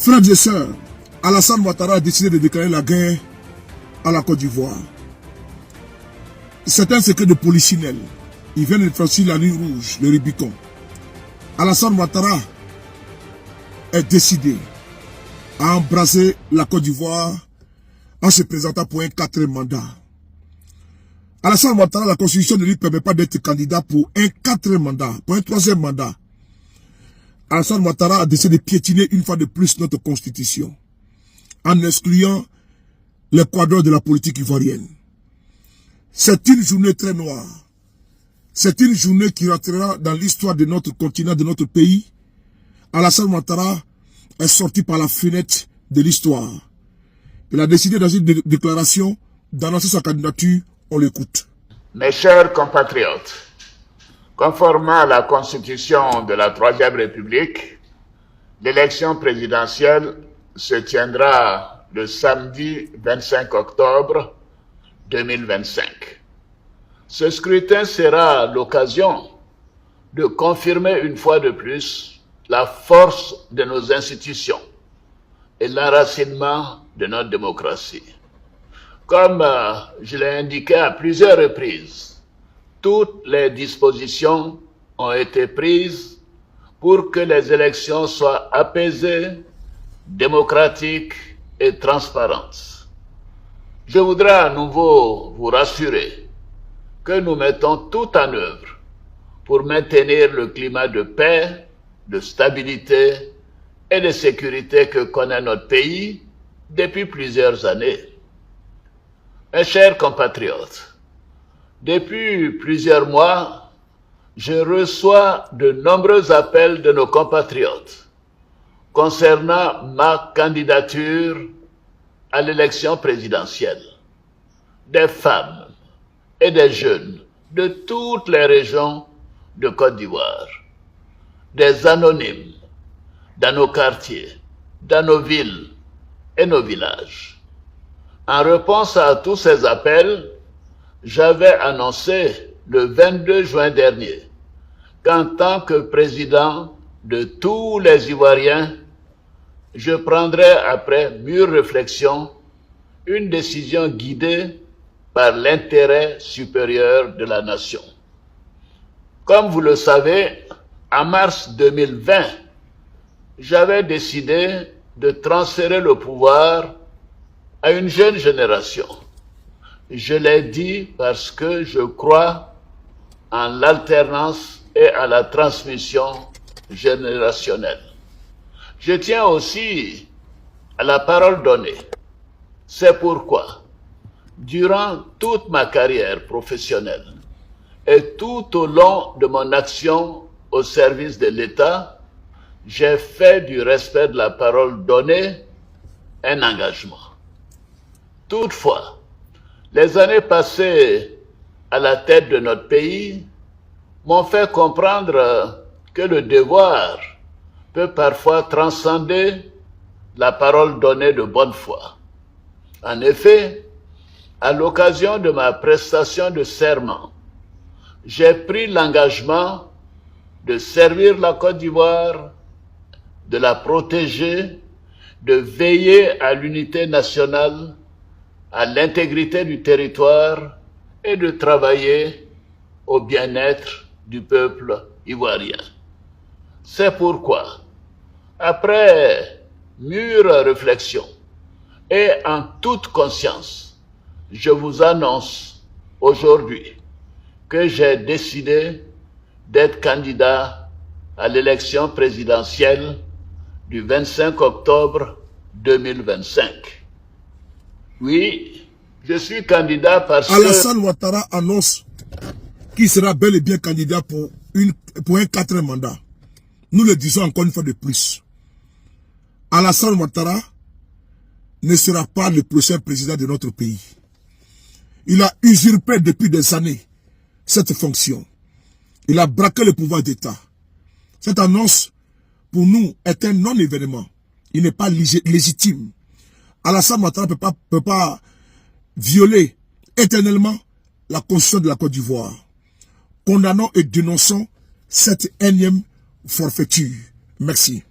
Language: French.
Frères et sœurs, Alassane Ouattara a décidé de déclarer la guerre à la Côte d'Ivoire. C'est un secret de polichinelle. Il vient de franchir la ligne rouge, le Rubicon. Alassane Ouattara est décidé à embrasser la Côte d'Ivoire en se présentant pour un 4e mandat. Alassane Ouattara, la Constitution ne lui permet pas d'être candidat pour un 4e mandat, pour un 3e mandat. Alassane Ouattara a décidé de piétiner une fois de plus notre Constitution, en excluant les quadrants de la politique ivoirienne. C'est une journée très noire. C'est une journée qui rentrera dans l'histoire de notre continent, de notre pays. Alassane Ouattara est sorti par la fenêtre de l'histoire. Il a décidé dans une déclaration d'annoncer sa candidature. On l'écoute. Mes chers compatriotes, conformément à la Constitution de la Troisième République, l'élection présidentielle se tiendra le samedi 25 octobre 2025. Ce scrutin sera l'occasion de confirmer une fois de plus la force de nos institutions et l'enracinement de notre démocratie. Comme je l'ai indiqué à plusieurs reprises, toutes les dispositions ont été prises pour que les élections soient apaisées, démocratiques et transparentes. Je voudrais à nouveau vous rassurer que nous mettons tout en œuvre pour maintenir le climat de paix, de stabilité et de sécurité que connaît notre pays depuis plusieurs années. Mes chers compatriotes, depuis plusieurs mois, je reçois de nombreux appels de nos compatriotes concernant ma candidature à l'élection présidentielle. Des femmes et des jeunes de toutes les régions de Côte d'Ivoire, des anonymes dans nos quartiers, dans nos villes et nos villages. En réponse à tous ces appels, j'avais annoncé le 22 juin dernier qu'en tant que président de tous les Ivoiriens, je prendrais après mûre réflexion une décision guidée par l'intérêt supérieur de la nation. Comme vous le savez, en mars 2020, j'avais décidé de transférer le pouvoir à une jeune génération. Je l'ai dit parce que je crois en l'alternance et à la transmission générationnelle. Je tiens aussi à la parole donnée. C'est pourquoi, durant toute ma carrière professionnelle et tout au long de mon action au service de l'État, j'ai fait du respect de la parole donnée un engagement. Toutefois, les années passées à la tête de notre pays m'ont fait comprendre que le devoir peut parfois transcender la parole donnée de bonne foi. En effet, à l'occasion de ma prestation de serment, j'ai pris l'engagement de servir la Côte d'Ivoire, de la protéger, de veiller à l'unité nationale, à l'intégrité du territoire et de travailler au bien-être du peuple ivoirien. C'est pourquoi, après mûre réflexion et en toute conscience, je vous annonce aujourd'hui que j'ai décidé d'être candidat à l'élection présidentielle du 25 octobre 2025. Oui, je suis candidat parce que... Alassane Ouattara annonce qu'il sera bel et bien candidat pour un 4e mandat. Nous le disons encore une fois de plus. Alassane Ouattara ne sera pas le prochain président de notre pays. Il a usurpé depuis des années cette fonction. Il a braqué le pouvoir d'État. Cette annonce, pour nous, est un non-événement. Il n'est pas légitime. Alassane Ouattara ne peut pas violer éternellement la Constitution de la Côte d'Ivoire. Condamnons et dénonçons cette énième forfaiture. Merci.